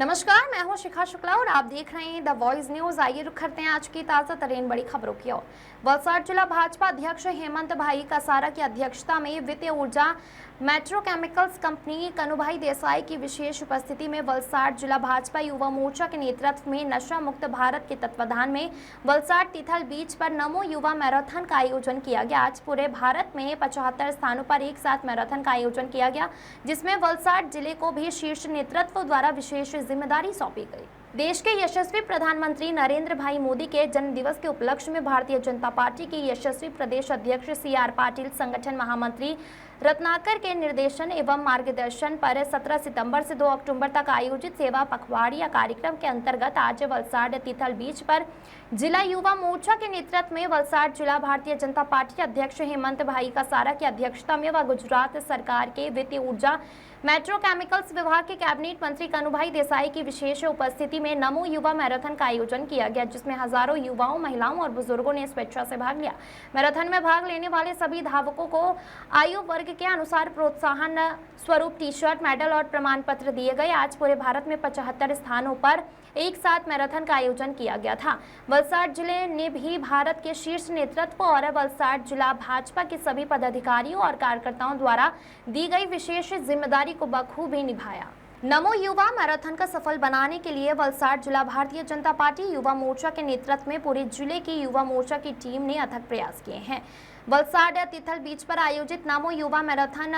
नमस्कार, मैं हूं शिखा शुक्ला और आप देख रहे हैं द वॉइस न्यूज। आइए रुक करते हैं आज की ताजा तरीन बड़ी खबरों की ओर। वलसाड जिला भाजपा अध्यक्ष हेमंत भाई कसारा की अध्यक्षता में वित्तीय ऊर्जा metro chemicals company Kanubhai Desai की विशेष उपस्थिति में वलसाड जिला भाजपा युवा मोर्चा के नेतृत्व में नशा मुक्त भारत के तत्वाधान में वलसाड तिथल बीच पर नमो युवा मैराथन का आयोजन किया गया। आज पूरे भारत में 75 स्थानों पर एक साथ मैराथन का आयोजन किया गया, जिसमें वलसाड जिले को भी शीर्ष नेतृत्व द्वारा विशेष जिम्मेदारी सौंपी गई। देश के यशस्वी प्रधानमंत्री नरेंद्र भाई मोदी के जन्म दिवस के उपलक्ष्य में भारतीय जनता पार्टी के यशस्वी प्रदेश अध्यक्ष CR पाटिल, संगठन महामंत्री रत्नाकर के निर्देशन एवं मार्गदर्शन पर 17 सितंबर से 2 अक्टूबर तक आयोजित सेवा पखवाड़िया कार्यक्रम के अंतर्गत आज वलसाड तिथल बीच पर जिला युवा मोर्चा के नेतृत्व में वलसाड जिला भारतीय जनता पार्टी अध्यक्ष हेमंत भाई कसारा की अध्यक्षता में व गुजरात सरकार के वित्तीय ऊर्जा मेट्रो केमिकल्स विभाग के कैबिनेट मंत्री कनुभाई देसाई की विशेष उपस्थिति में नमो युवा मैराथन का आयोजन किया गया, जिसमें हजारों युवाओं, महिलाओं और बुजुर्गों ने स्वेच्छा से भाग लिया। मैराथन में भाग लेने वाले सभी धावकों को आयु वर्ग के अनुसार प्रोत्साहन स्वरूप टी-शर्ट, मेडल और प्रमाण पत्र दिए गए। आज पूरे भारत में 75 स्थानों पर एक साथ मैराथन का आयोजन किया गया था। वलसाड जिले ने भी भारत के शीर्ष नेतृत्व और वलसाड जिला भाजपा के सभी पदाधिकारियों और कार्यकर्ताओं द्वारा दी गई विशेष जिम्मेदारी को बखूबी निभाया। नमो युवा मैराथन का सफल बनाने के लिए वलसाड जिला भारतीय जनता पार्टी युवा मोर्चा के नेतृत्व में पूरे जिले की युवा मोर्चा की टीम ने अथक प्रयास किए हैं। वलसाड तिथल बीच पर आयोजित नमो युवा मैराथन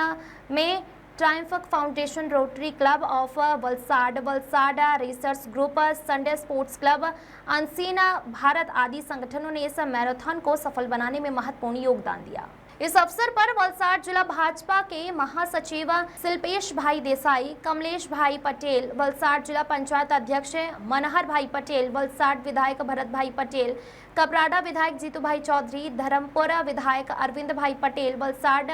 में Triumph foundation, rotary club of Valsad, Valsad research group, Sunday sports club, unseen Bharat आदि संगठनों ने इस मैराथन को सफल बनाने में महत्वपूर्ण योगदान दिया। इस अवसर पर वलसाड जिला भाजपा के महासचिव शिल्पेश भाई देसाई, कमलेश भाई पटेल, वलसाड जिला पंचायत अध्यक्ष मनहर भाई पटेल, वलसाड विधायक भरत भाई पटेल, कपराडा विधायक जीतू भाई चौधरी, धर्मपुर विधायक अरविंद भाई पटेल, वलसाड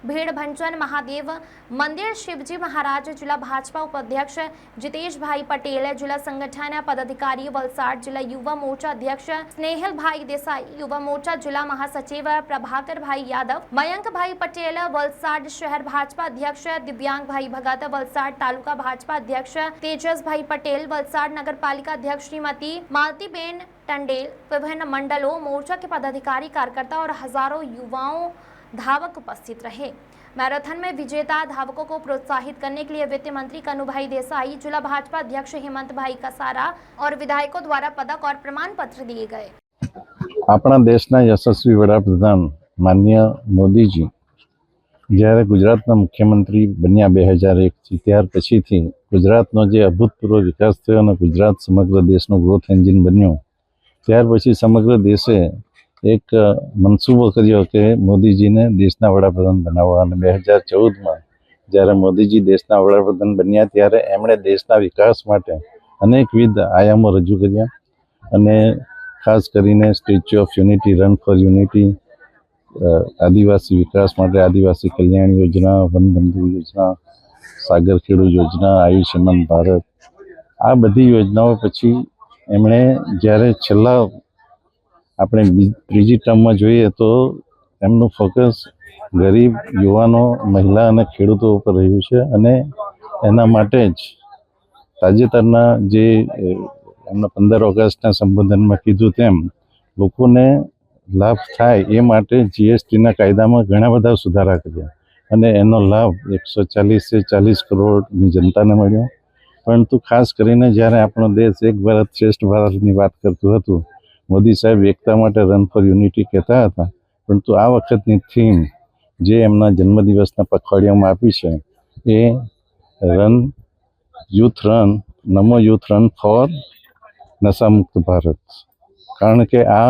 भीड़ भंजन महादेव मंदिर शिवजी महाराज जिला भाजपा उपाध्यक्ष जितेश भाई पटेल, जिला संगठन पदाधिकारी वलसाड जिला युवा मोर्चा अध्यक्ष स्नेहल भाई देसाई, युवा मोर्चा जिला महासचिव प्रभाकर भाई यादव, मयंक भाई पटेल, वलसाड शहर भाजपा अध्यक्ष दिव्यांग भाई भगत, वलसाड तालुका भाजपा अध्यक्ष तेजस भाई पटेल, वलसाड नगर पालिका अध्यक्ष श्रीमती मालतीबेन टंडेल, विभिन्न मंडलों मोर्चा के पदाधिकारी, कार्यकर्ता और हजारों युवाओं धावक उपस्थित रहे। मैराथन में विजेता धावकों को प्रोत्साहित करने के लिए वित्त मंत्री कनुभाई देसाई, जिला भाजपा अध्यक्ष हेमंत भाई कसारा और विधायकों द्वारा पदक और प्रमाण पत्र दिए गए। अपना देशना यशस्वी वडाप्रधान माननीय मोदीजी જ્યારે ગુજરાતના મુખ્યમંત્રી બન્યા 2001 થી ત્યાર પછીથી ગુજરાતનો જે અભૂતપૂર્વ વિકાસ થયો અને ગુજરાત સમગ્ર દેશનો ગ્રોથ એન્જિન બન્યો, ત્યાર પછી સમગ્ર દેશે એક મનસૂબો કર્યો કે મોદીજીને દેશના વડાપ્રધાન બનાવવા। અને 2014માં જ્યારે મોદીજી દેશના વડાપ્રધાન બન્યા ત્યારે એમણે દેશના વિકાસ માટે અનેકવિધ આયામો રજૂ કર્યા અને ખાસ કરીને Statue of Unity, run for Unity, आदिवासी विकास माटे आदिवासी कल्याण योजना, वनबंधु योजना, सागर खेडू योजना, आयुष्मान भारत, आ बधी योजनाओं पछी एमणे ज्यारे छेल्ला आपणे त्रीजी टर्ममां जोईए तो एमनुं फोकस गरीब युवानो, महिला अने खेडूतो पर रह्युं छे अने एना माटे ज ताजेतरना जे एमना 15 ऑगस्टना संबोधनमा कीधुं तेम लोकोने लाभ थाय ए माटे जीएसटीना कायदामां घणा बधा सुधारा कर्या अने एनो लाभ 140 से 40 करोड़नी जनताने मळ्यो। परंतु खास करीने ज्यारे आपणो देश एक भारत श्रेष्ठ भारतनी वात करतुं हतुं, मोदी साहेब एकता माटे रन फॉर युनिटी कहेता हता, परंतु आ वखतनी थीम जे एमना जन्मदिवसना पखवाडियामां आपी छे ए run youth run, NaMo youth run for नशामुक्त भारत। कारण के आ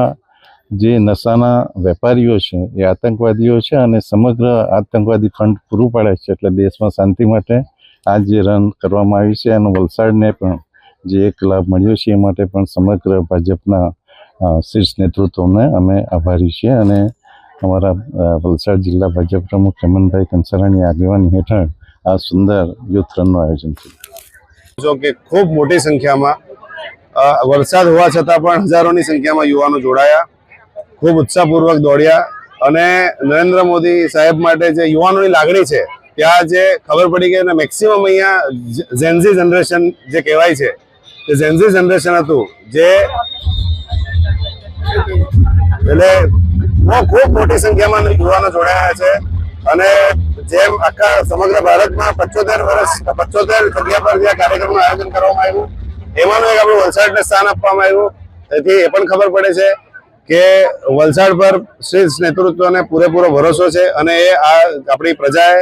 जे नशाना वेपारीओ छे ए आतंकवादीओ छे अने समग्र आतंकवादी फंड पूरुं पाडे छे, एटले देशमां शांति माटे आ जे रन करवामां आवी छे अने वलसाडने पण जे एक लाभ मळ्यो छे ए माटे पण समग्र भाजपना शीर्ष नेतृत्वने अमे आभारी छीए अने अमारा वलसाड जिल्ला भाजप प्रमुख हेमंतभाई कंसारानी आगेवानी हेठळ आ सुंदर युथ रननुं आयोजन थयुं। जो के खूब मोटी संख्यामां वरसाद होवा छतां पण हजारोनी संख्यामां युवानो जोडाया, खूब उत्साहपूर्वक दौड़्या अने नरेंद्र मोदी साहेब माटे जे युवानोनी लागणी छे ત્યાં જે ખબર પડી કે મેક્સિમમ અહીંયા ઝેન્ઝી જનરેશન જે કહેવાય છે તે ઝેન્ઝી જનરેશન હતું, જે એટલે ખૂબ મોટી સંખ્યામાં યુવાનો જોડાયા છે અને જેમ આખા સમગ્ર ભારતમાં 75 જગ્યા પર જે કાર્યક્રમનું આયોજન કરવામાં આવ્યું એમાંનું એક આપણું વલસાડને સ્થાન આપવામાં આવ્યું. તેથી એ પણ ખબર પડે છે કે વલસાડ પર શ્રેષ્ઠ નેતૃત્વને પૂરેપૂરો ભરોસો છે અને એ આ આપણી પ્રજાએ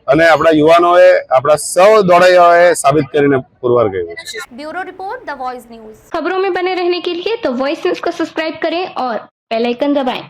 અને આપણા યુવાનોએ, આપણા સૌ દોડાઈઓએ સાબિત કરીને પુરવાર કર્યું છે. Bureau report the voice news. खबरों में बने रहने के लिए द वॉइस न्यूज को सब्सक्राइब करें और बेल आइकन दबाएं।